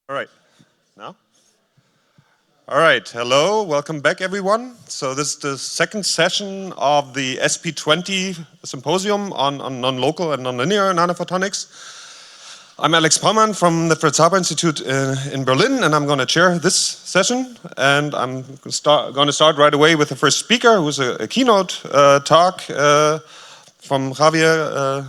All right, now? All right, hello, welcome back everyone. So this is the second session of the SP20 symposium on non-local and non-linear nanophotonics. I'm Alex Paumann from the Fritz Haber Institute in Berlin, and I'm going to chair this session. And I'm going to start right away with the first speaker, who's a keynote talk from Javier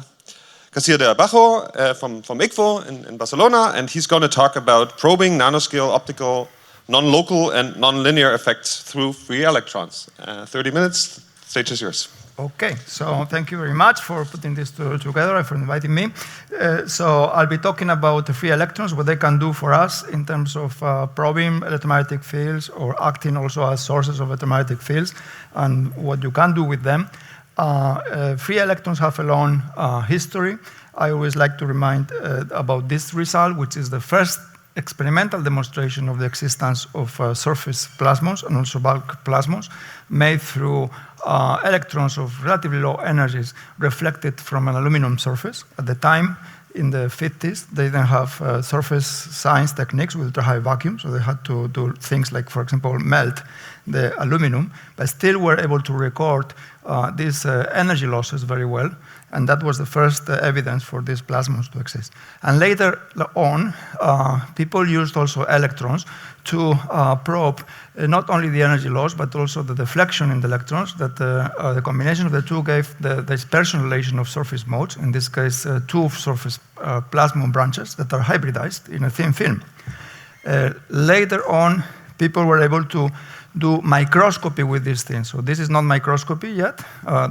García de Abajo from ICFO in Barcelona, and he's going to talk about probing nanoscale optical non-local and non-linear effects through free electrons. 30 minutes, stage is yours. Okay, so thank you very much for putting this together and for inviting me. So I'll be talking about the free electrons, what they can do for us in terms of probing electromagnetic fields or acting also as sources of electromagnetic fields and what you can do with them. Free electrons have a long history. I always like to remind about this result, which is the first experimental demonstration of the existence of surface plasmons and also bulk plasmons made through electrons of relatively low energies reflected from an aluminum surface. At the time, in the 50s, they didn't have surface science techniques with ultra-high vacuum, so they had to do things like, for example, melt the aluminum, but still were able to record these energy losses very well, and that was the first evidence for these plasmons to exist. And later on, people used also electrons to probe not only the energy loss, but also the deflection in the electrons, that the combination of the two gave the dispersion relation of surface modes, in this case, two surface plasmon branches that are hybridized in a thin film. Later on, people were able to do microscopy with these things. So this is not microscopy yet.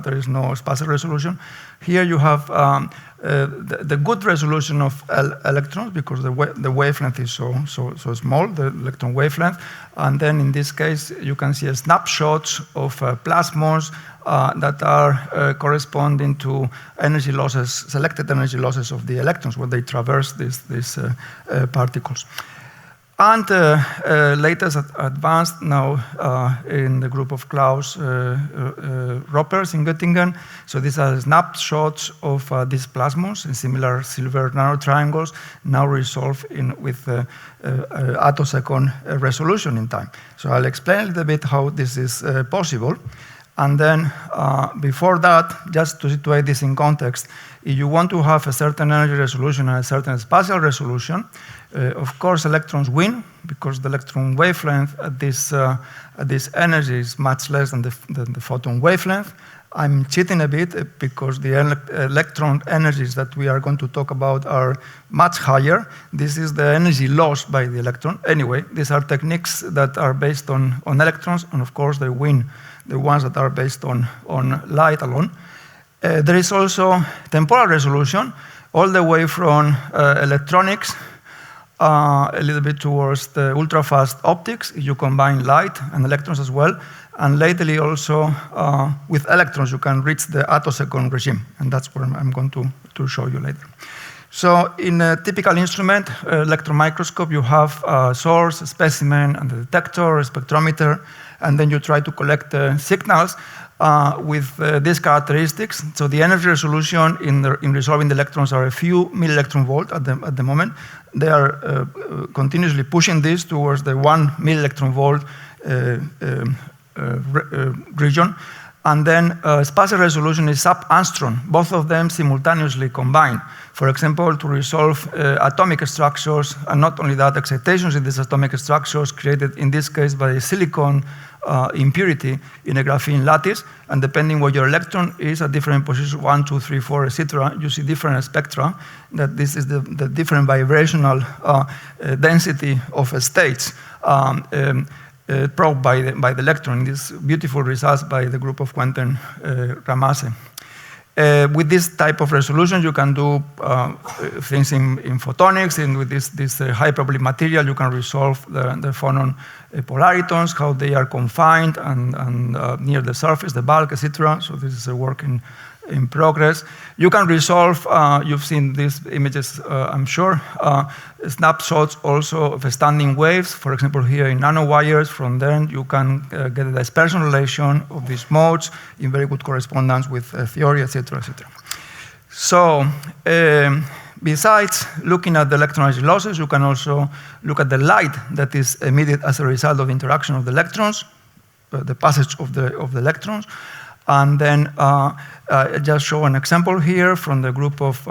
There is no spatial resolution. Here you have the good resolution of electrons because the wavelength is so small, the electron wavelength. And then in this case, you can see a snapshot of plasmons that are corresponding to energy losses, selected energy losses of the electrons when they traverse these particles. And latest advanced now in the group of Klaus Roppers in Göttingen. So these are snapshots of these plasmons in similar silver nanotriangles, now resolved with attosecond resolution in time. So I'll explain a little bit how this is possible. And then before that, just to situate this in context, if you want to have a certain energy resolution and a certain spatial resolution, of course, electrons win because the electron wavelength at this energy is much less than the photon wavelength. I'm cheating a bit because the electron energies that we are going to talk about are much higher. This is the energy lost by the electron. Anyway, these are techniques that are based on electrons, and of course, they win the ones that are based on light alone. There is also temporal resolution, all the way from electronics a little bit towards the ultra-fast optics. You combine light and electrons as well. And lately also with electrons, you can reach the attosecond regime. And that's what I'm going to show you later. So in a typical instrument, electron microscope, you have a source, a specimen, and a detector, a spectrometer, and then you try to collect signals with these characteristics. So the energy resolution in resolving the electrons are a few milli-electron volt at the moment. They are continuously pushing this towards the 1 milli-electron volt region. And then spatial resolution is sub-angstrom, both of them simultaneously combined. For example, to resolve atomic structures, and not only that, excitations in these atomic structures created in this case by a silicon impurity in a graphene lattice, and depending where your electron is at different positions, 1, 2, 3, 4, etc., you see different spectra, that this is the different vibrational density of states probed by the electron. These beautiful results by the group of Quentin Ramase. With this type of resolution, you can do things in photonics, and with this high probability material, you can resolve the phonon polaritons, how they are confined and near the surface, the bulk, etc. So this is a work in progress. You can resolve, you've seen these images, I'm sure, snapshots also of standing waves. For example, here in nanowires, from then you can get a dispersion relation of these modes in very good correspondence with theory, etc., etc. So besides looking at the electron energy losses, you can also look at the light that is emitted as a result of the interaction of the electrons, the passage of the electrons. And then I just show an example here from the group of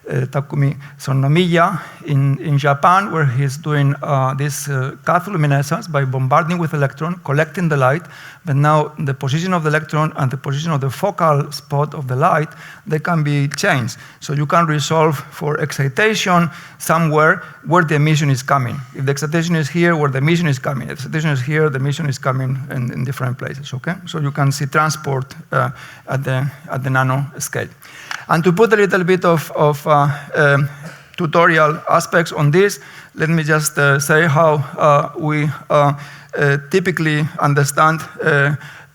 Takumi Sonomiya in Japan, where he's doing this cathodoluminescence by bombarding with electron, collecting the light, but now the position of the electron and the position of the focal spot of the light, they can be changed. So you can resolve for excitation somewhere where the emission is coming. If the excitation is here, where the emission is coming. If the excitation is here, the emission is coming in different places, okay? So you can see transport at the nano scale. And to put a little bit of tutorial aspects on this, let me just say how we typically understand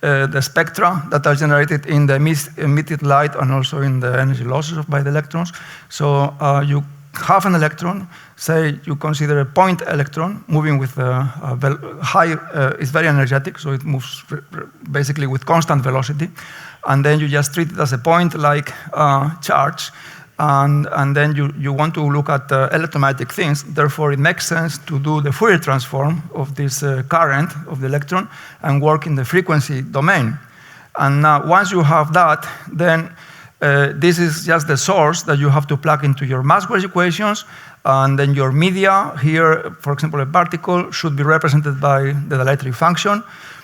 the spectra that are generated in the emitted light and also in the energy losses by the electrons. So you have an electron, say you consider a point electron moving with a high, it's very energetic, so it moves basically with constant velocity. And then you just treat it as a point-like charge. And then you want to look at electromagnetic things. Therefore, it makes sense to do the Fourier transform of this current of the electron and work in the frequency domain. And now, once you have that, then this is just the source that you have to plug into your Maxwell's equations. And then your media here, for example, a particle, should be represented by the dielectric function.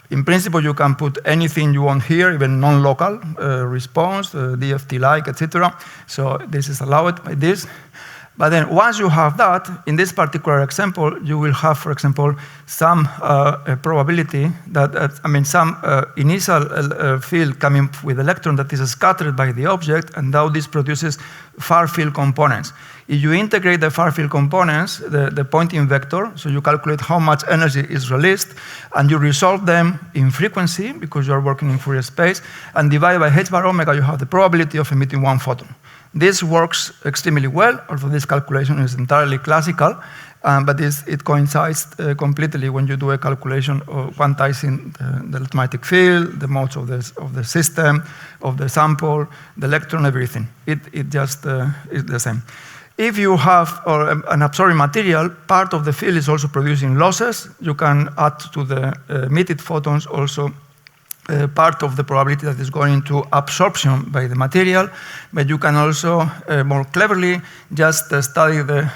In principle, you can put anything you want here, even non-local response, DFT-like, etc. So this is allowed by this. But then once you have that, in this particular example, you will have, for example, some probability that, some initial field coming with electron that is scattered by the object, and now this produces far field components. If you integrate the far field components, the Poynting vector, so you calculate how much energy is released, and you resolve them in frequency, because you are working in Fourier space, and divide by h bar omega, you have the probability of emitting one photon. This works extremely well, although this calculation is entirely classical, but it coincides completely when you do a calculation of quantizing the electromagnetic field, the modes of the system, of the sample, the electron, everything. It just is the same. If you have an absorbing material, part of the field is also producing losses. You can add to the emitted photons also part of the probability that is going into absorption by the material, but you can also more cleverly just study the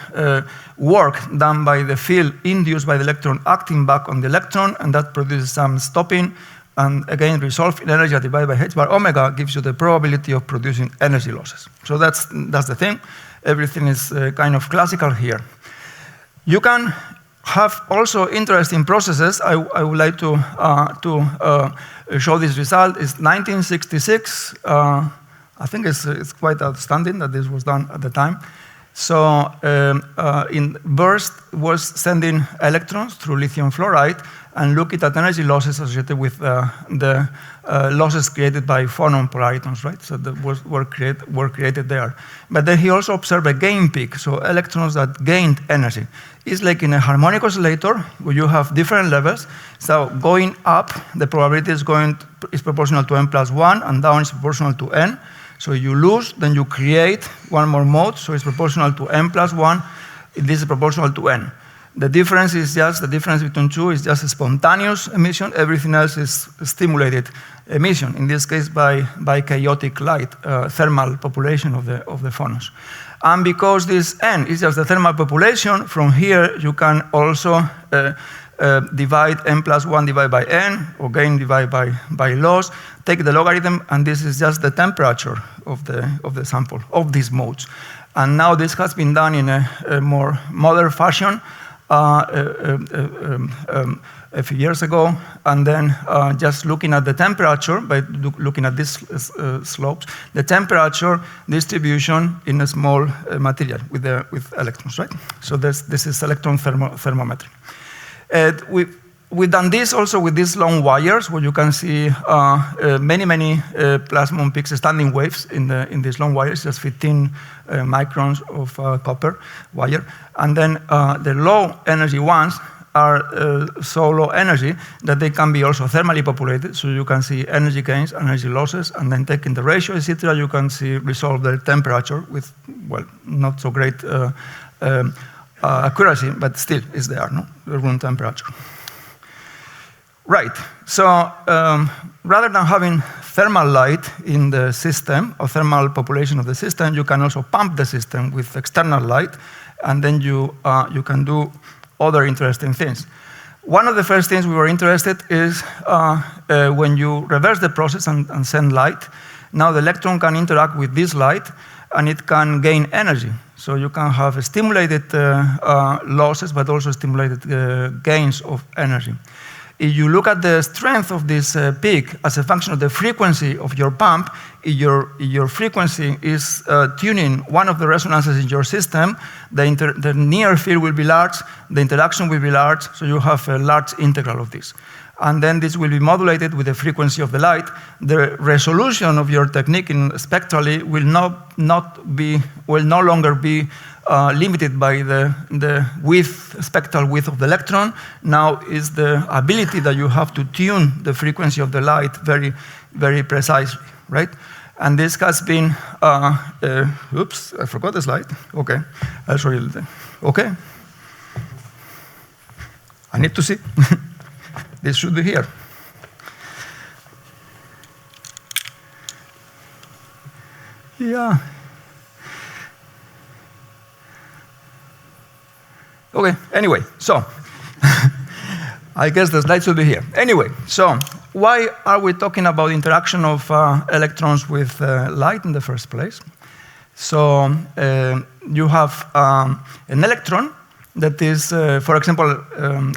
work done by the field induced by the electron acting back on the electron, and that produces some stopping, and again, resolve in energy divided by h bar omega gives you the probability of producing energy losses. So that's the thing. Everything is kind of classical here. You can have also interesting processes. I would like to show this result. It's 1966. I think it's quite outstanding that this was done at the time. So in burst was sending electrons through lithium fluoride and looking at energy losses associated with the losses created by phonon polaritons, right? So that were created there. But then he also observed a gain peak, so electrons that gained energy. It's like in a harmonic oscillator where you have different levels. So going up, the probability is proportional to n plus 1, and down is proportional to n. So you lose, then you create one more mode, so it's proportional to n plus 1. This is proportional to n. The difference is just, the difference between two is just a spontaneous emission. Everything else is stimulated emission, in this case by chaotic light, thermal population of the phonons. And because this n is just the thermal population, from here you can also divide n plus 1 divided by n, or gain divided by loss, take the logarithm, and this is just the temperature of the sample, of these modes. And now this has been done in a more modern fashion a few years ago, and then just looking at the temperature, by looking at these slopes, the temperature distribution in a small material with electrons, right? So this is electron thermometry. We've done this also with these long wires, where you can see many plasmon peaks, standing waves in these long wires, just 15 microns of copper wire. And then the low energy ones, are so low energy that they can be also thermally populated. So you can see energy gains, energy losses, and then taking the ratio, etc., you can see resolve the temperature with, well, not so great accuracy, but still is there, no? The room temperature. Right, so rather than having thermal light in the system, or thermal population of the system, you can also pump the system with external light, and then you can do other interesting things. One of the first things we were interested is when you reverse the process and send light, now the electron can interact with this light, and it can gain energy. So you can have stimulated losses, but also stimulated gains of energy. If you look at the strength of this peak as a function of the frequency of your pump, if your frequency is tuning one of the resonances in your system, the near field will be large, the interaction will be large, so you have a large integral of this. And then this will be modulated with the frequency of the light. The resolution of your technique in spectrally will no longer be limited by the width, spectral width of the electron. Now is the ability that you have to tune the frequency of the light very, very precisely, right? And this has been, oops, I forgot the slide. Okay, I'll show you. Okay. I need to see. This should be here. Yeah. Okay, anyway, so I guess the slide should be here. Anyway, so why are we talking about interaction of electrons with light in the first place? So you have an electron that is, for example,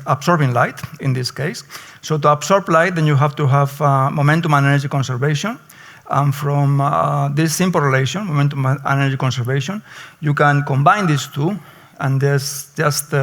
absorbing light in this case. So to absorb light, then you have to have momentum and energy conservation. And from this simple relation, momentum and energy conservation, you can combine these two and just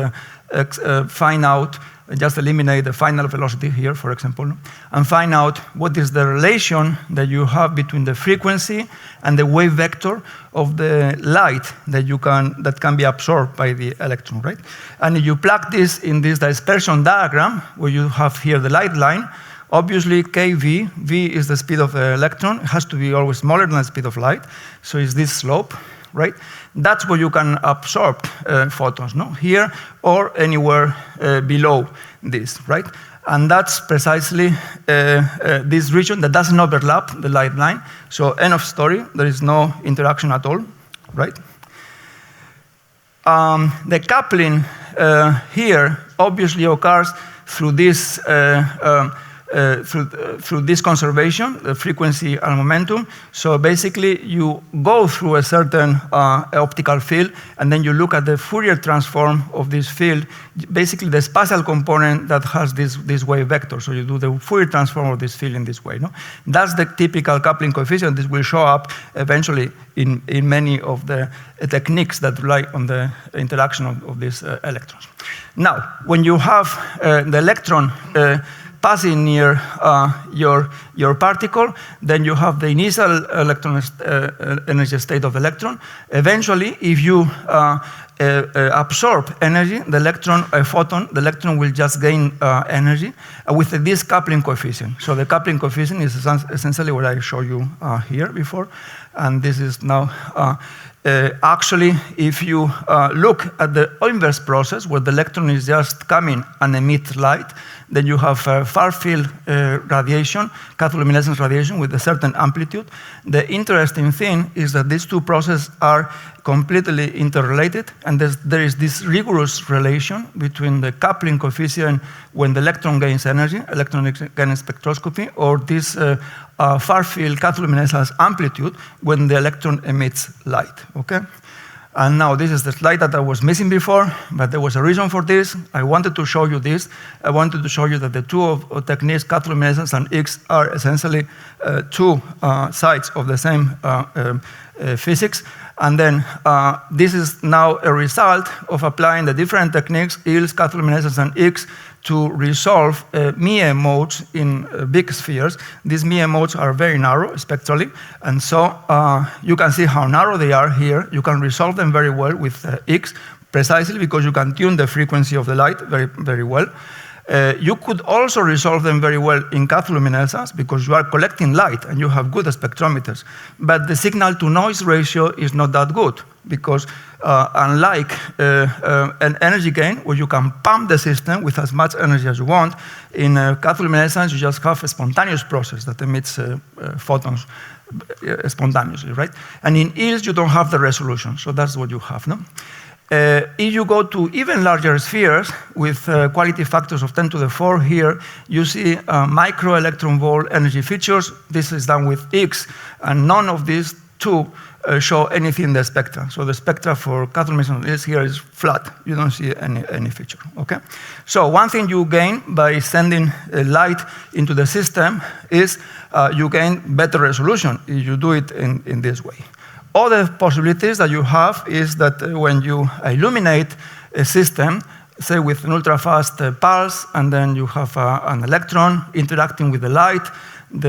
find out, just eliminate the final velocity here, for example, and find out what is the relation that you have between the frequency and the wave vector of the light that can be absorbed by the electron, right? And if you plug this in this dispersion diagram, where you have here the light line, obviously kV, V is the speed of the electron. It has to be always smaller than the speed of light. So it's this slope, right? That's where you can absorb photons, no? Here or anywhere below this, right? And that's precisely this region that doesn't overlap the light line. So end of story, there is no interaction at all, right? The coupling here obviously occurs through this through this conservation, the frequency and momentum. So basically, you go through a certain optical field, and then you look at the Fourier transform of this field, basically the spatial component that has this wave vector. So you do the Fourier transform of this field in this way. No? That's the typical coupling coefficient. This will show up eventually in many of the techniques that rely on the interaction of these electrons. Now, when you have the electron passing near your particle, then you have the initial electron energy state of the electron. Eventually, if you absorb energy, the electron will just gain energy with this coupling coefficient. So the coupling coefficient is essentially what I showed you here before, and this is now actually, if you look at the inverse process, where the electron is just coming and emit light, then you have far field radiation, cathodoluminescence radiation with a certain amplitude. The interesting thing is that these two processes are completely interrelated, and there is this rigorous relation between the coupling coefficient when the electron gains energy, electron gain spectroscopy, or this far field cathodoluminescence amplitude when the electron emits light, okay? And now this is the slide that I was missing before, but there was a reason for this. I wanted to show you this. I wanted to show you that the two techniques, cathodoluminescence and X, are essentially two sides of the same physics. And then this is now a result of applying the different techniques, ILS, cathodoluminescence, and X, to resolve Mie modes in big spheres. These Mie modes are very narrow spectrally, and so you can see how narrow they are here. You can resolve them very well with X, precisely because you can tune the frequency of the light very, very well. You could also resolve them very well in cathodoluminescence because you are collecting light and you have good spectrometers. But the signal-to-noise ratio is not that good because unlike an energy gain where you can pump the system with as much energy as you want, in cathodoluminescence you just have a spontaneous process that emits photons spontaneously, right? And in EELS you don't have the resolution, so that's what you have, no? If you go to even larger spheres with quality factors of 10 to the 4 here, you see micro electron volt energy features. This is done with X, and none of these two show anything in the spectra. So the spectra for cathodoluminescence here is flat. You don't see any feature, okay? So one thing you gain by sending light into the system is you gain better resolution if you do it in this way. Other possibilities that you have is that when you illuminate a system, say with an ultra-fast pulse, and then you have an electron interacting with the light, and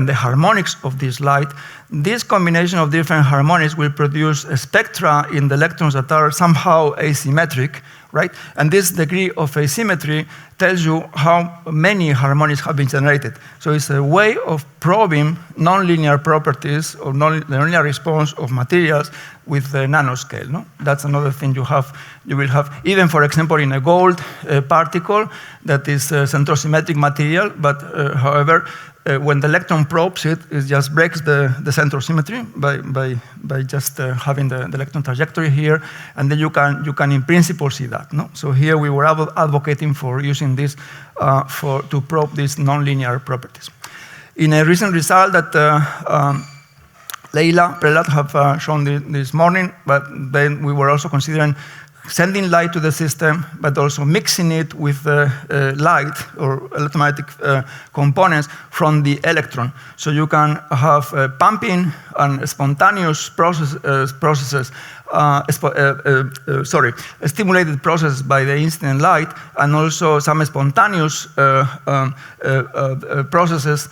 the harmonics of this light, this combination of different harmonics will produce a spectra in the electrons that are somehow asymmetric, right? And this degree of asymmetry tells you how many harmonics have been generated. So it's a way of probing nonlinear properties or nonlinear response of materials with the nanoscale. No? That's another thing you will have, even for example, in a gold particle that is a centrosymmetric material, but however, when the electron probes it, it just breaks the centrosymmetry by just having the electron trajectory here, and then you can in principle see that. No? So here we were advocating for using this to probe these nonlinear properties. In a recent result that Leila Prelat have shown this morning, but then we were also considering sending light to the system, but also mixing it with light or electromagnetic components from the electron. So you can have pumping and spontaneous processes, stimulated processes by the incident light, and also some spontaneous processes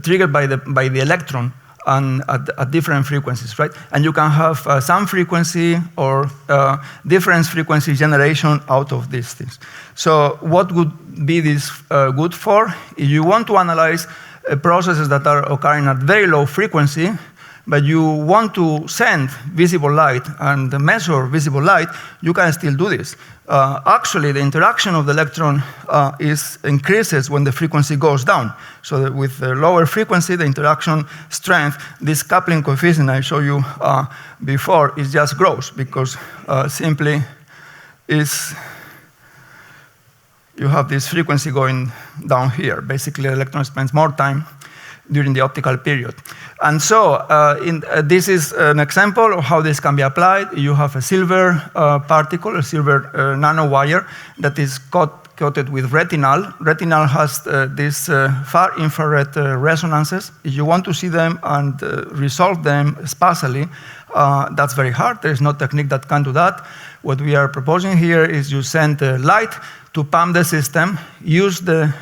triggered by the electron. And at different frequencies, right? And you can have some frequency or difference frequency generation out of these things. So what would be this good for? If you want to analyze processes that are occurring at very low frequency, but you want to send visible light and measure visible light, you can still do this. Actually, the interaction of the electron increases when the frequency goes down. So that with the lower frequency, the interaction strength, this coupling coefficient I showed you before, is just grows because simply you have this frequency going down here. Basically, the electron spends more time during the optical period. And so this is an example of how this can be applied. You have a silver particle, a silver nanowire that is coated with retinal. Retinal has these far infrared resonances. If you want to see them and resolve them spatially, that's very hard. There is no technique that can do that. What we are proposing here is you send light to pump the system, use the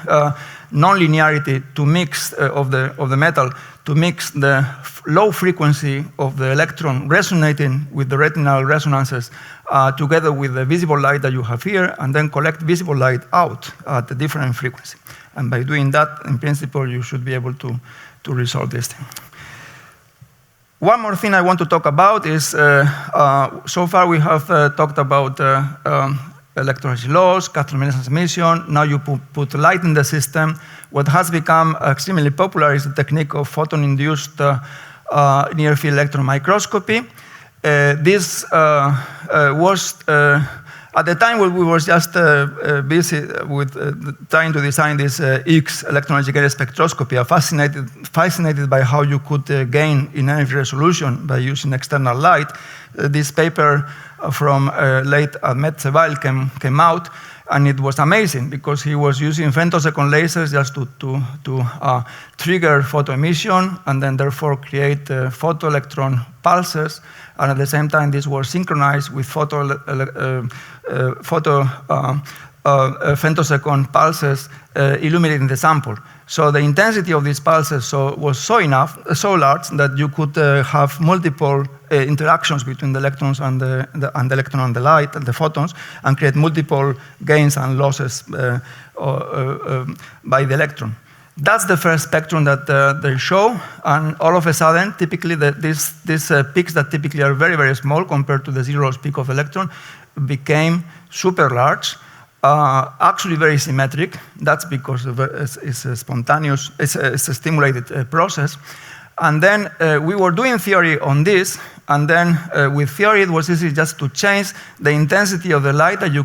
nonlinearity to mix of the metal to mix the low frequency of the electron resonating with the retinal resonances together with the visible light that you have here, and then collect visible light out at a different frequency. And by doing that, in principle, you should be able to resolve this thing. One more thing I want to talk about is, so far we have talked about electrolysis loss, cathodoluminescence emission. Now you put light in the system. What has become extremely popular is the technique of photon-induced near-field electron microscopy. This was, at the time when we were just busy with trying to design this X electron-educated spectroscopy, I'm fascinated by how you could gain in energy resolution by using external light. This paper from late Ahmed Sebail came out, and it was amazing because he was using femtosecond lasers just to trigger photoemission and then therefore create photoelectron pulses, and at the same time this was synchronized with femtosecond pulses illuminating the sample. So the intensity of these pulses was so large that you could have multiple interactions between the electrons and the electron and the light and the photons, and create multiple gains and losses by the electron. That's the first spectrum that they show, and all of a sudden, typically these peaks that typically are very, very small compared to the zeros peak of electron became super large, actually very symmetric. That's because it's a spontaneous, it's a stimulated process. And then we were doing theory on this, and then with theory it was easy just to change the intensity of the light that you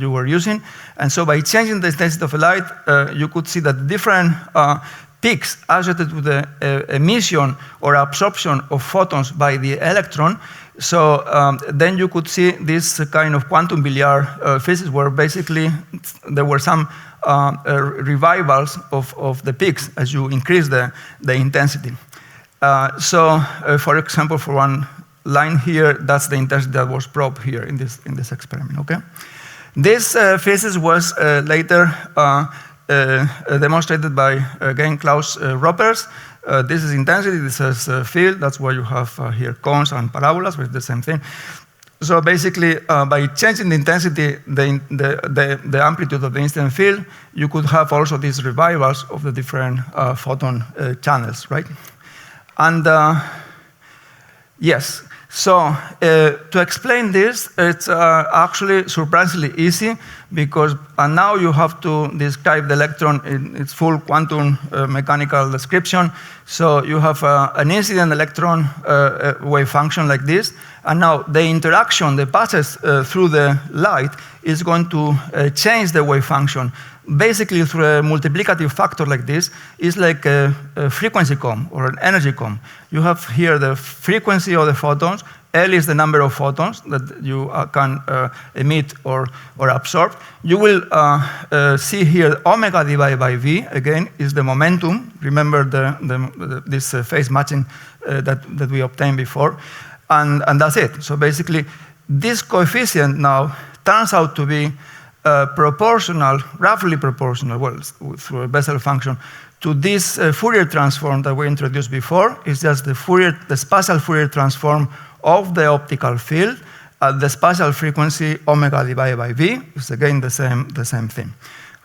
were using. And so by changing the intensity of the light, you could see that different peaks associated with the emission or absorption of photons by the electron. So then you could see this kind of quantum billiard physics where basically there were some revivals of the peaks as you increase the intensity. For example, for one line here, that's the intensity that was probed here in this experiment. Okay, this physics was later demonstrated by again Klaus Roppers. This is intensity. This is field. That's why you have here cones and parabolas with the same thing. So basically, by changing the intensity, the amplitude of the incident field, you could have also these revivals of the different photon channels, right? And yes, so to explain this, it's actually surprisingly easy because now you have to describe the electron in its full quantum mechanical description. So you have an incident electron wave function like this, and now the interaction that passes through the light is going to change the wave function. Basically, through a multiplicative factor like this, is like a frequency comb or an energy comb. You have here the frequency of the photons. L is the number of photons that you can emit or absorb. You will see here omega divided by V, again, is the momentum. Remember this phase matching that we obtained before. And that's it. So basically, this coefficient now turns out to be proportional, roughly proportional, well, through a Bessel function, to this Fourier transform that we introduced before. It's just the spatial Fourier transform of the optical field at the spatial frequency omega divided by V. It's again the same thing,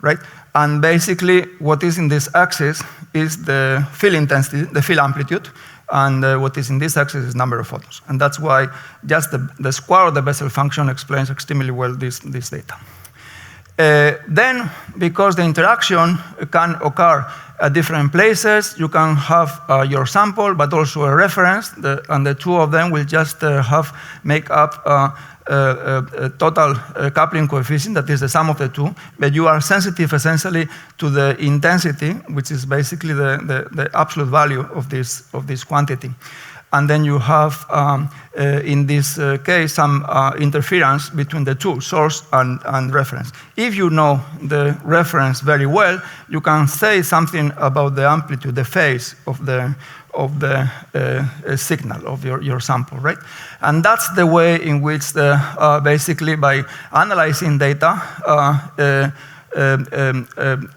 right? And basically, what is in this axis is the field intensity, the field amplitude, and what is in this axis is number of photons. And that's why just the square of the Bessel function explains extremely well this data. Then, because the interaction can occur at different places, you can have your sample, but also a reference, and the two of them will just make up a total coupling coefficient, that is the sum of the two, but you are sensitive essentially to the intensity, which is basically the absolute value of this quantity. And then you have, in this case, some interference between the two, source and reference. If you know the reference very well, you can say something about the amplitude, the phase of the signal of your sample, right? And that's the way in which basically by analyzing data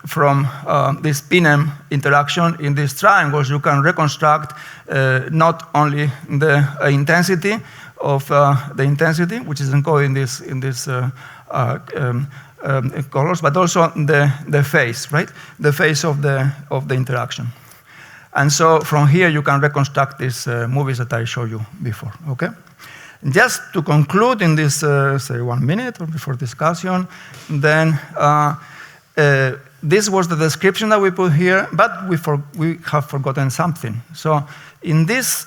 from this PNM interaction in these triangles, you can reconstruct not only the intensity of the intensity, which is encoded in this colors, but also the phase, right? The phase of the interaction. And so from here, you can reconstruct these movies that I showed you before, okay? Just to conclude in this, say, 1 minute or before discussion, then this was the description that we put here, but we have forgotten something. So in this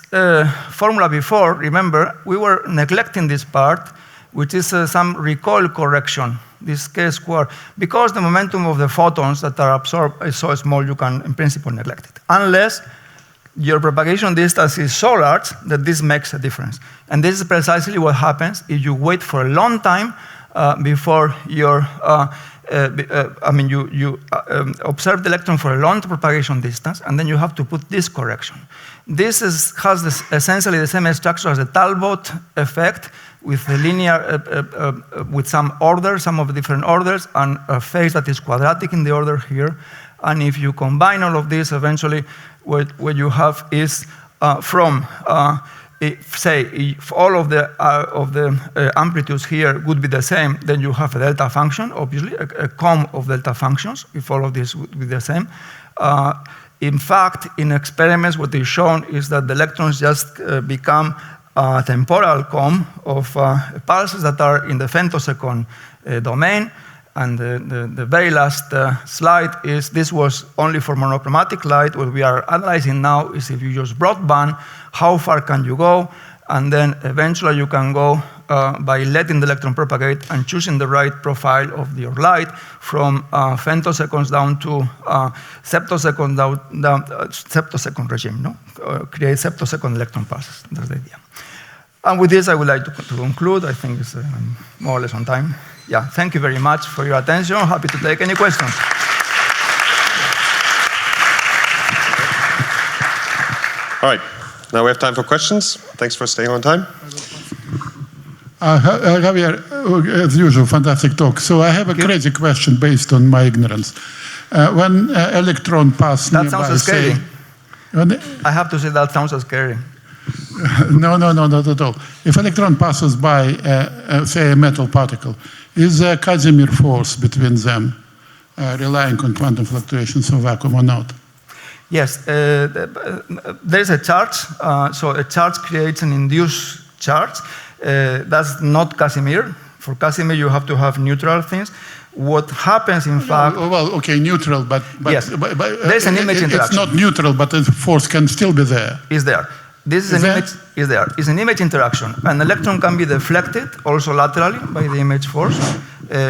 formula before, remember, we were neglecting this part, which is some recoil correction, this k squared, because the momentum of the photons that are absorbed is so small, you can, in principle, neglect it, unless your propagation distance is so large that this makes a difference. And this is precisely what happens if you wait for a long time before your I mean, you observe the electron for a long propagation distance, and then you have to put this correction. This has essentially the same structure as the Talbot effect, with the linear, with some order, some of the different orders, and a phase that is quadratic in the order here. And if you combine all of this, eventually what you have is if all of the amplitudes here would be the same, then you have a delta function, obviously, a comb of delta functions, if all of this would be the same. In fact, in experiments, what is shown is that the electrons just become a temporal comb of pulses that are in the femtosecond domain. And the very last slide is, this was only for monochromatic light. What we are analyzing now is if you use broadband, how far can you go? And then eventually you can go by letting the electron propagate and choosing the right profile of your light from femtoseconds down to septosecond regime, no? Create septosecond electron pulses. That's the idea. And with this, I would like to conclude. I think it's more or less on time. Yeah, thank you very much for your attention. Happy to take any questions. All right, now we have time for questions. Thanks for staying on time. Javier, as usual, fantastic talk. So I have a crazy question based on my ignorance. When electron pass that nearby, sounds scary. Say, I have to say that sounds scary. No, not at all. If electron passes by, say, a metal particle, is there a Casimir force between them, relying on quantum fluctuations of vacuum or not? Yes, there's a charge. So a charge creates an induced charge. That's not Casimir. For Casimir, you have to have neutral things. What happens, in fact... Well, okay, neutral, but yes, there's an image interaction. It's not neutral, but the force can still be there. Is there. This is an image, is there. It's an image interaction. An electron can be deflected, also laterally, by the image force.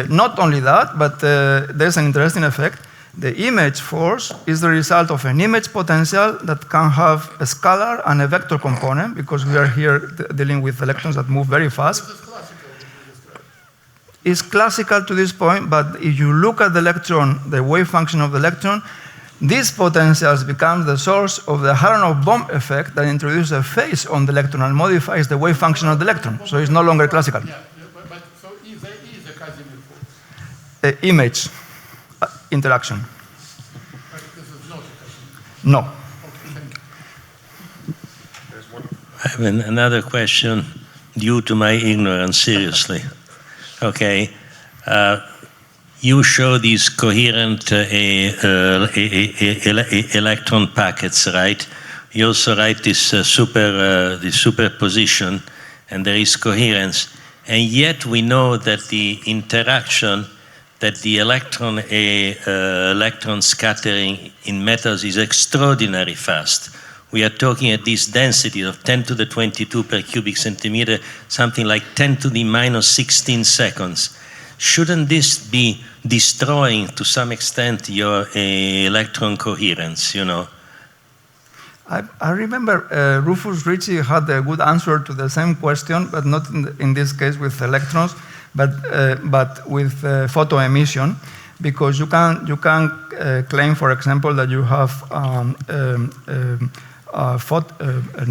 Not only that, but there's an interesting effect. The image force is the result of an image potential that can have a scalar and a vector component, because we are here dealing with electrons that move very fast. It's classical to this point, but if you look at the electron, the wave function of the electron, these potentials become the source of the Haranov-Bohm effect that introduces a phase on the electron and modifies the wave function of the electron. So it's no longer classical. Yeah, but so there is a Casimir force. Image interaction. But this is not a Casimir. No. Okay, thank you. I have another question due to my ignorance, seriously. Okay. You show these coherent electron packets, right? You also write this superposition, and there is coherence. And yet we know that the interaction, that the electron scattering in metals is extraordinarily fast. We are talking at this density of 10 to the 22 per cubic centimeter, something like 10 to the minus 16 seconds. Shouldn't this be destroying, to some extent, your electron coherence, you know? I remember Rufus Ritchie had a good answer to the same question, but not in this case with electrons, but with photoemission, because you can claim, for example, that you have an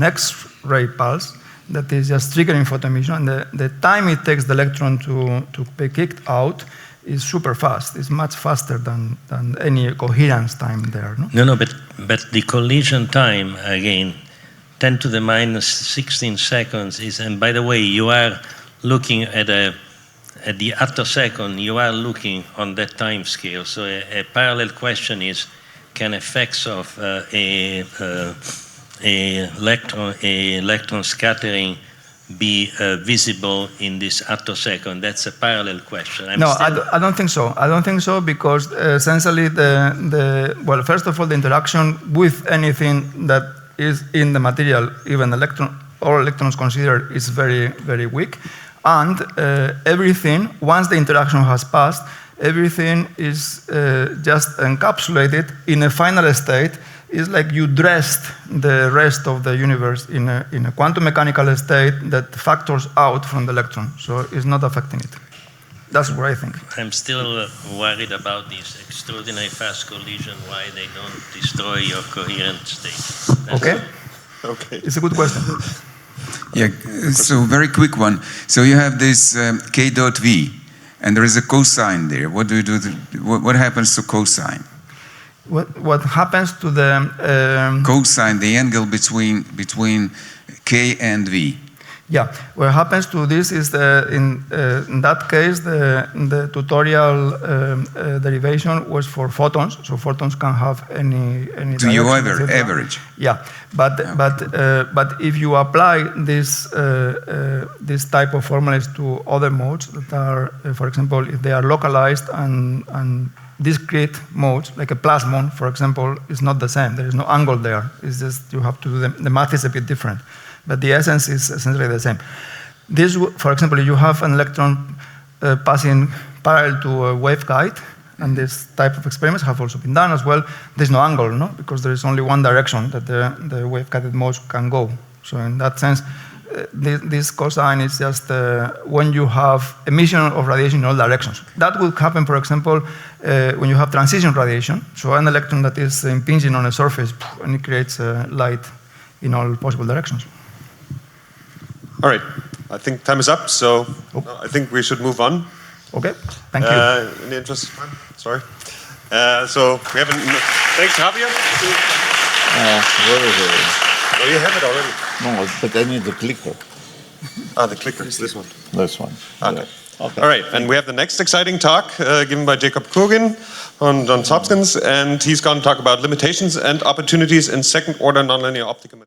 X-ray pulse that is just triggering photoemission, and the time it takes the electron to be kicked out is super fast. It's much faster than any coherence time there. No, but the collision time, again, 10 to the minus 16 seconds is, and by the way, you are looking at the attosecond, you are looking on that time scale. So a parallel question is, can effects of electron scattering be visible in this attosecond? That's a parallel question. I don't think so. I don't think so, because essentially well, first of all, the interaction with anything that is in the material, even all electrons considered, is very, very weak. And everything, once the interaction has passed, everything is just encapsulated in a final state. It's like you dressed the rest of the universe in a quantum mechanical state that factors out from the electron. So it's not affecting it. That's what I think. I'm still worried about this extraordinary fast collision, why they don't destroy your coherent state. Okay? Okay. It's a good question. Yeah, so very quick one. So you have this K dot V, and there is a cosine there. What do you do? What happens to cosine? What happens to the Cosine, the angle between K and V. Yeah, what happens to this is in that case the tutorial derivation was for photons, so photons can have any Do you direction, average? Yeah, but if you apply this this type of formulas to other modes that are, for example, if they are localized and discrete modes, like a plasmon, for example, is not the same. There is no angle there. It's just you have to do the math is a bit different. But the essence is essentially the same. This, for example, you have an electron passing parallel to a waveguide, and this type of experiments have also been done as well. There's no angle, no? Because there is only one direction that the wave-guided modes can go. So in that sense, this cosine is just when you have emission of radiation in all directions. That will happen, for example, when you have transition radiation. So an electron that is impinging on a surface, and it creates light in all possible directions. All right, I think time is up, so I think we should move on. Okay, thank you. In the interest of time, sorry. So we have thanks, Javier. Where is it? Oh, you have it already. No, but I need the clicker. The clicker is this one. This one. Okay. Yeah. Okay. All right, and we have the next exciting talk given by Jacob Kogin on Johns Hopkins, and he's going to talk about limitations and opportunities in second-order nonlinear optical.